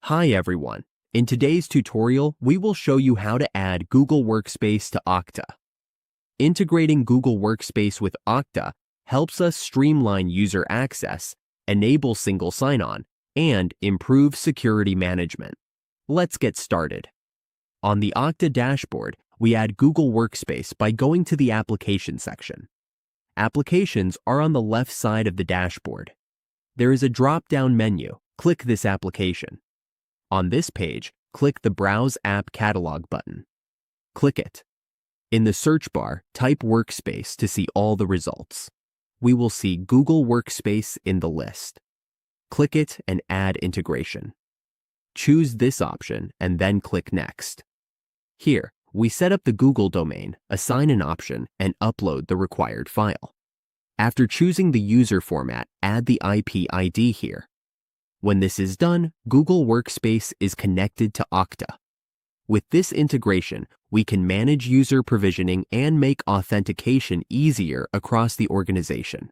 Hi everyone. In today's tutorial, we will show you how to add Google Workspace to Okta. Integrating Google Workspace with Okta helps us streamline user access, enable single sign-on, and improve security management. Let's get started. On the Okta dashboard, we add Google Workspace by going to the Application section. Applications are on the left side of the dashboard. There is a drop-down menu. Click this application. On this page, click the Browse App Catalog button. Click it. In the search bar, type Workspace to see all the results. We will see Google Workspace in the list. Click it and add integration. Choose this option and then click Next. Here, we set up the Google domain, assign an option, and upload the required file. After choosing the user format, add the IP ID here. When this is done, Google Workspace is connected to Okta. With this integration, we can manage user provisioning and make authentication easier across the organization.